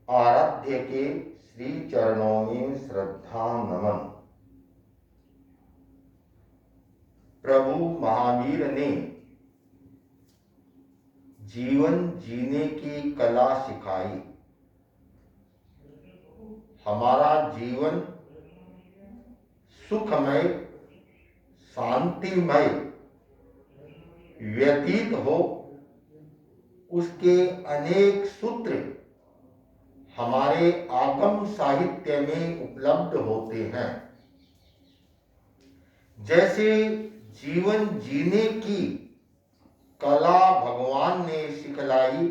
आराध्य के श्री चरणों में श्रद्धा नमन। प्रभु महावीर ने जीवन जीने की कला सिखाई। हमारा जीवन सुखमय शांतिमय व्यतीत हो, उसके अनेक सूत्र हमारे आगम साहित्य में उपलब्ध होते हैं। जैसे जीवन जीने की कला भगवान ने सिखलाई,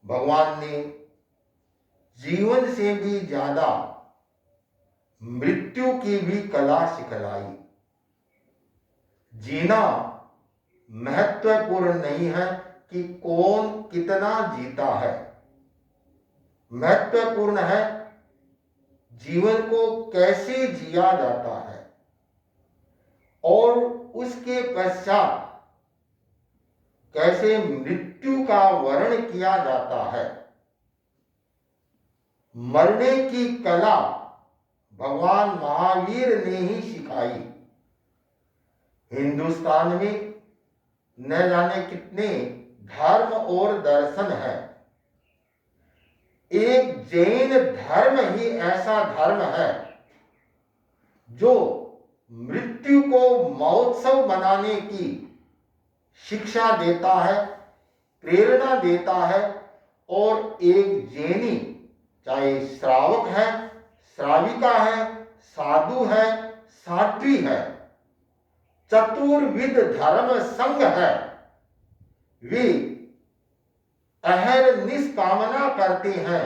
भगवान ने जीवन से भी ज्यादा मृत्यु की भी कला सिखलाई। जीना महत्वपूर्ण नहीं है कि कौन कितना जीता है, महत्वपूर्ण है जीवन को कैसे जिया जाता है और उसके पश्चात कैसे मृत्यु का वर्ण किया जाता है। मरने की कला भगवान महावीर ने ही सिखाई। हिंदुस्तान में न जाने कितने धर्म और दर्शन है, एक जैन धर्म ही ऐसा धर्म है जो मृत्यु को महोत्सव मनाने की शिक्षा देता है, प्रेरणा देता है। और एक जैनी, चाहे श्रावक है, श्राविका है, साधु है, साध्वी है, चतुर्विध धर्म संघ है, वे अहरनिश कामना करते हैं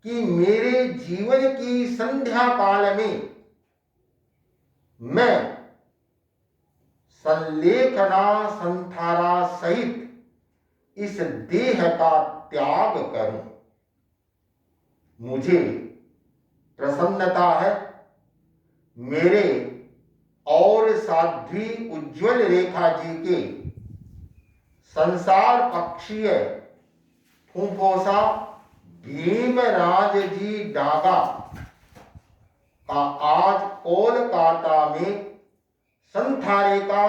कि मेरे जीवन की संध्या काल में मैं संलेखना संथारा सहित इस देह का त्याग करूं। मुझे प्रसन्नता है मेरे और साध्वी उज्ज्वल रेखा जी के संसार पक्षीय फूफोसा भीमराज जी डागा का आज कोलकाता में संथारे का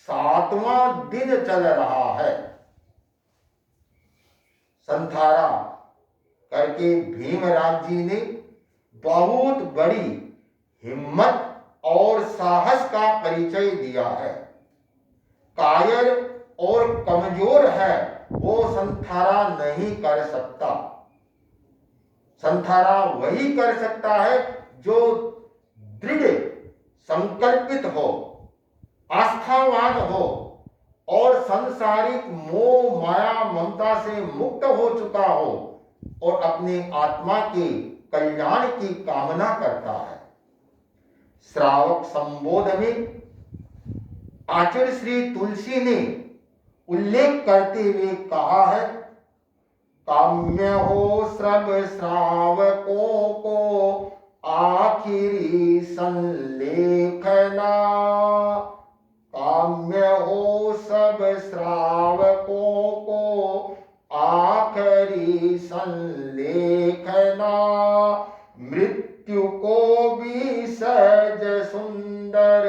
7वां दिन चल रहा है। संथारा करके भीमराज जी ने बहुत बड़ी हिम्मत और साहस का परिचय दिया है। कायर और कमजोर है वो संथारा नहीं कर सकता। संथारा वही कर सकता है जो दृढ़ संकल्पित हो, आस्थावान हो और सांसारिक मोह माया ममता से मुक्त हो चुका हो और अपने आत्मा के कल्याण की कामना करता है। श्रावक संबोध में आचार्य श्री तुलसी ने उल्लेख करते हुए कहा है, काम्य हो सब श्रावकों को आखिरी संलेखना। काम्य हो सब श्रावकों को आखिरी संलेखना। मृत्यु को भी सहज सुंदर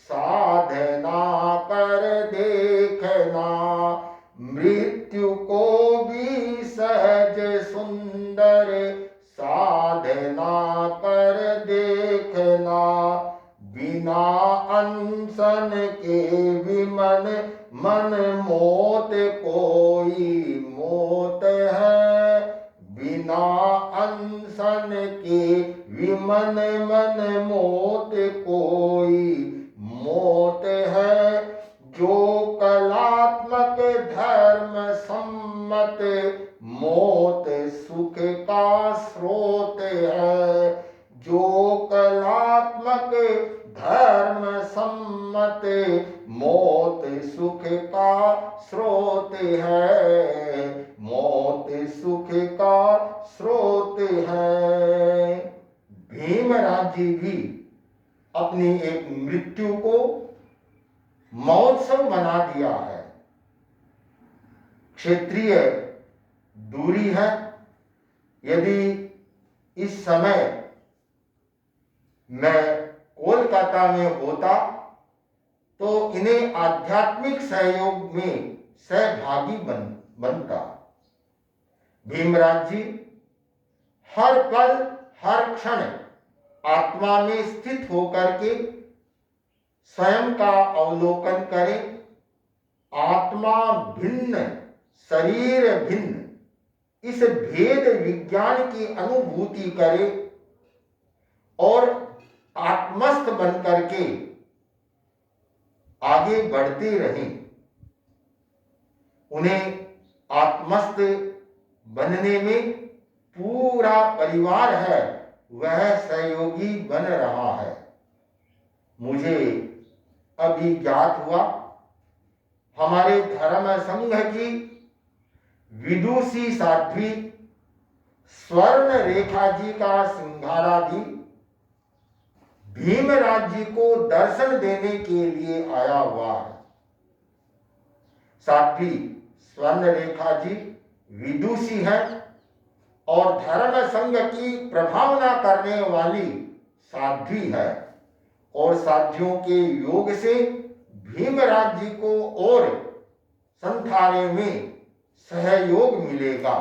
साधना कर देखना। मृत्यु को भी सहज सुंदर साधना कर देखना। बिना अनशन के विमन मन मोत कोई मोत है। बिना अनशन के विमन मन मोत कोई मोत है। जो कलात्मक धर्म सम्मत मौत सुख का स्रोत है। जो कलात्मक धर्म सम्मत मौत सुख का स्रोत है। मौत सुख का स्रोत है। भीमराज जी भी अपनी एक मृत्यु को महोत्सव मना दिया है। क्षेत्रीय दूरी है। यदि इस समय मैं कोलकाता में होता तो इन्हें आध्यात्मिक सहयोग में सहभागी बनता। भीमराज जी हर पल हर क्षण आत्मा में स्थित होकर के स्वयं का अवलोकन करें। आत्मा भिन्न शरीर भिन्न, इस भेद विज्ञान की अनुभूति करे और आत्मस्थ बन करके आगे बढ़ते रहें। उन्हें आत्मस्थ बनने में पूरा परिवार है, वह सहयोगी बन रहा है। मुझे अभी ज्ञात हुआ, हमारे धर्म संघ की विदुषी साध्वी स्वर्ण रेखा जी का सिंघाड़ा भी भीमराज जी को दर्शन देने के लिए आया हुआ है। साध्वी स्वर्ण रेखा जी विदुषी है और धर्म संघ की प्रभावना करने वाली साध्वी है, और साध्वियों के योग से भीमराज जी को और संथाने में सहयोग मिलेगा।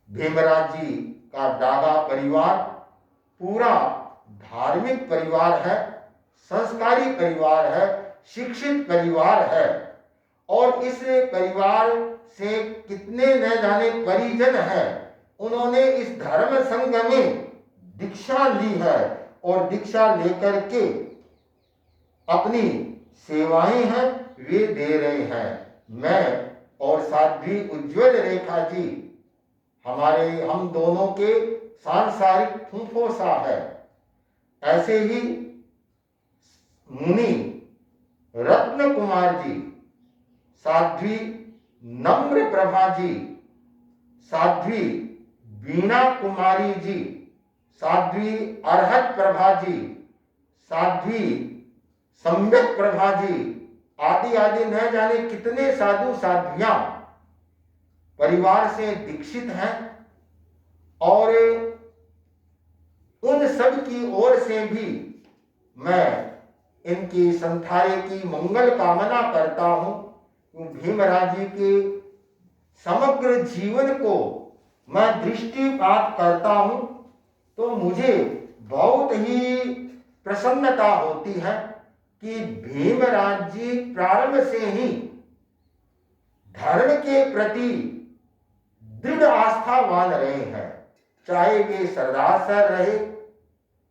भीमराज जी का डागा परिवार पूरा धार्मिक परिवार है, संस्कारी परिवार है, शिक्षित परिवार है, और इस परिवार से कितने न जाने परिजन हैं, उन्होंने इस धर्म संघ में दीक्षा ली है और दीक्षा लेकर के अपनी सेवाएं हैं वे दे रहे हैं। मैं और साध्वी उज्ज्वल रेखा जी, हम दोनों के सांसारिक फूफोसा है। ऐसे ही मुनि रत्न कुमार जी, साध्वी नम्र प्रभा जी, साध्वी बीणा कुमारी जी, साध्वी अरहत प्रभा जी, साध्वी सम्यक प्रभा जी, आदि आदि न जाने कितने साधु साध्वियां परिवार से दीक्षित हैं, और उन सब की ओर से भी मैं इनकी संथाए की मंगल कामना करता हूं। भीमराज जी के समग्र जीवन को मैं दृष्टिपात करता हूं तो मुझे बहुत ही प्रसन्नता होती है कि भीमराज जी प्रारंभ से ही धर्म के प्रति दृढ़ आस्थावान रहे हैं। चाहे वे सरदार सर रहे,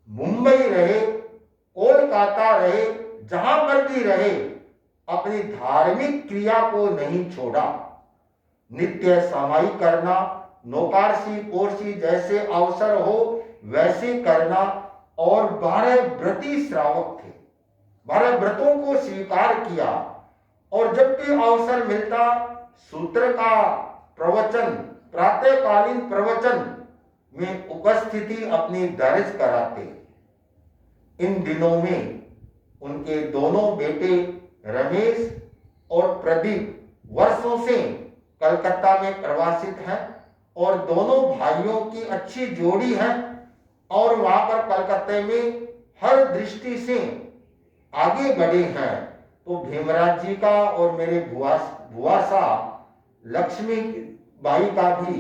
मुंबई रहे, कोलकाता रहे, जहां पर भी रहे, अपनी धार्मिक क्रिया को नहीं छोड़ा। नित्य समाई करना, नौकारसी पोरसी जैसे अवसर हो वैसे करना, और 12 व्रती श्रावक थे, 12 व्रतों को स्वीकार किया, और जब भी अवसर मिलता सूत्र का प्रवचन, प्रातःकालीन प्रवचन में उपस्थिति अपनी दर्ज कराते। इन दिनों में उनके दोनों बेटे रमेश और प्रदीप वर्षों से कलकत्ता में प्रवासित हैं, और दोनों भाइयों की अच्छी जोड़ी है, और वहां पर कलकत्ते में हर दृष्टि से आगे बढ़े हैं। तो भीमराज जी का और मेरे बुआसा लक्ष्मी बाई का भी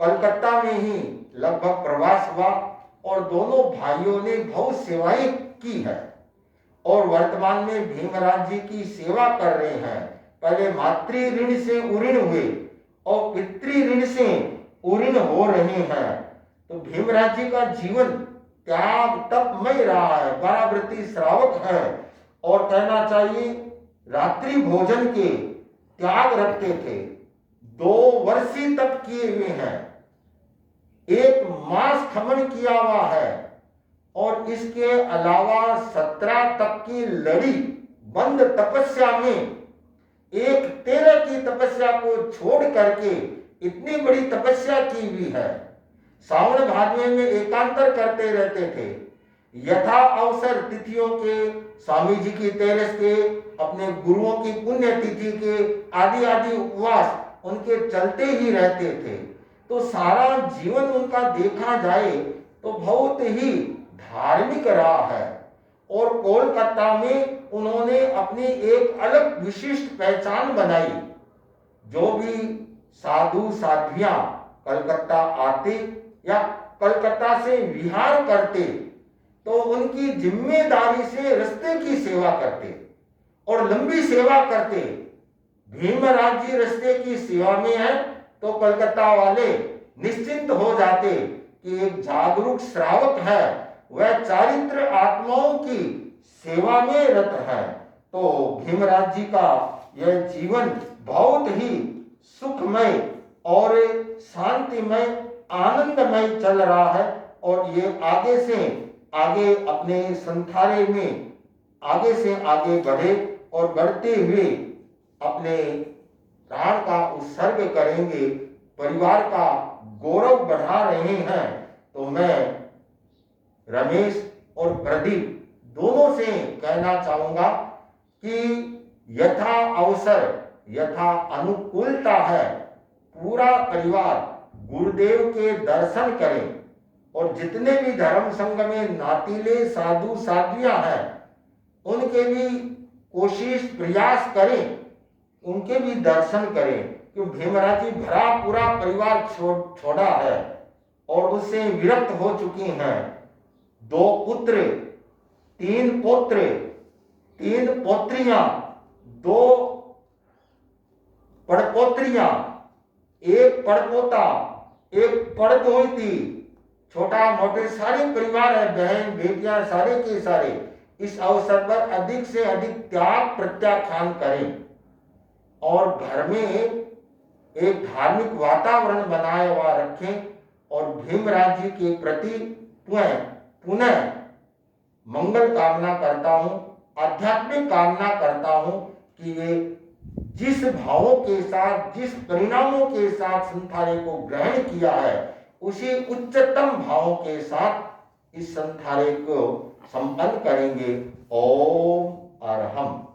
कलकत्ता में ही लगभग प्रवास हुआ, और दोनों भाइयों ने बहुत सेवाएं की है, और वर्तमान में भीमराज जी की सेवा कर रहे हैं। पहले मातृ ऋण से उऋण हुए और पितृ ऋण से उऋण हो रहे हैं। तो भीमराज जी का जीवन त्याग तपमय रहा है, 12 व्रती श्रावक है, और कहना चाहिए रात्रि भोजन के त्याग रखते थे। 2 वर्षीय तप किए हुए हैं, 1 मास खमन किया हुआ है, और इसके अलावा 17 तक की लड़ी बंद तपस्या में 13 की तपस्या को छोड़ करके इतनी बड़ी तपस्या की हुई है। सावन भादवे में एकांतर करते रहते थे। यथा अवसर तिथियों के, स्वामी जी की तेरस के, अपने गुरुओं की पुण्य तिथि के आदि आदि उपवास उनके चलते ही रहते थे। तो सारा जीवन उनका देखा जाए तो बहुत ही धार्मिक रहा है। और कोलकाता में उन्होंने अपनी एक अलग विशिष्ट पहचान बनाई। जो भी साधु साध्वियां कलकत्ता आते या कलकत्ता से विहार करते तो उनकी जिम्मेदारी से रास्ते की सेवा करते और लंबी सेवा करते। भीमराव जी रास्ते की सेवा में है तो कलकत्ता वाले निश्चिंत हो जाते कि एक जागरूक श्रावक है, वह चारित्र आत्माओं की सेवा में रत है। तो भीमराव जी का यह जीवन बहुत ही सुखमय और शांतिमय आनंदमय चल रहा है और ये आगे से आगे अपने संथारे में आगे से आगे बढ़े और बढ़ते हुए अपने प्राण का उत्सर्ग करेंगे, परिवार का गौरव बढ़ा रहे हैं। तो मैं रमेश और प्रदीप दोनों से कहना चाहूंगा कि यथा अवसर यथा अनुकूलता है, पूरा परिवार गुरुदेव के दर्शन करें और जितने भी धर्म संघ में नातीले साधु साध्वियां हैं उनके भी कोशिश प्रयास करें, उनके भी दर्शन करें। क्योंकि भीमराव जी भरा पूरा परिवार छोड़ा है और उससे विरक्त हो चुकी हैं। 2 पुत्र, 3 पौत्र, 3 पौत्रियां, 2 पड़पोत्रियां, 1 पड़पोता, 1 पड़पोती, छोटा मोटे सारे परिवार है, बहन बेटियां सारे के सारे इस अवसर पर अधिक से अधिक त्याग प्रत्याख्यान करें और घर में एक धार्मिक वातावरण बनाया हुआ रखें और भीमराव जी के प्रति पुनः मंगल कामना करता हूं, आध्यात्मिक कामना करता हूं कि वे जिस भावों के साथ, जिस परिणामों के साथ संथारे को ग्रहण किया है उसी उच्चतम भावों के साथ इस संथारे को संपन्न करेंगे। ओम अरहम।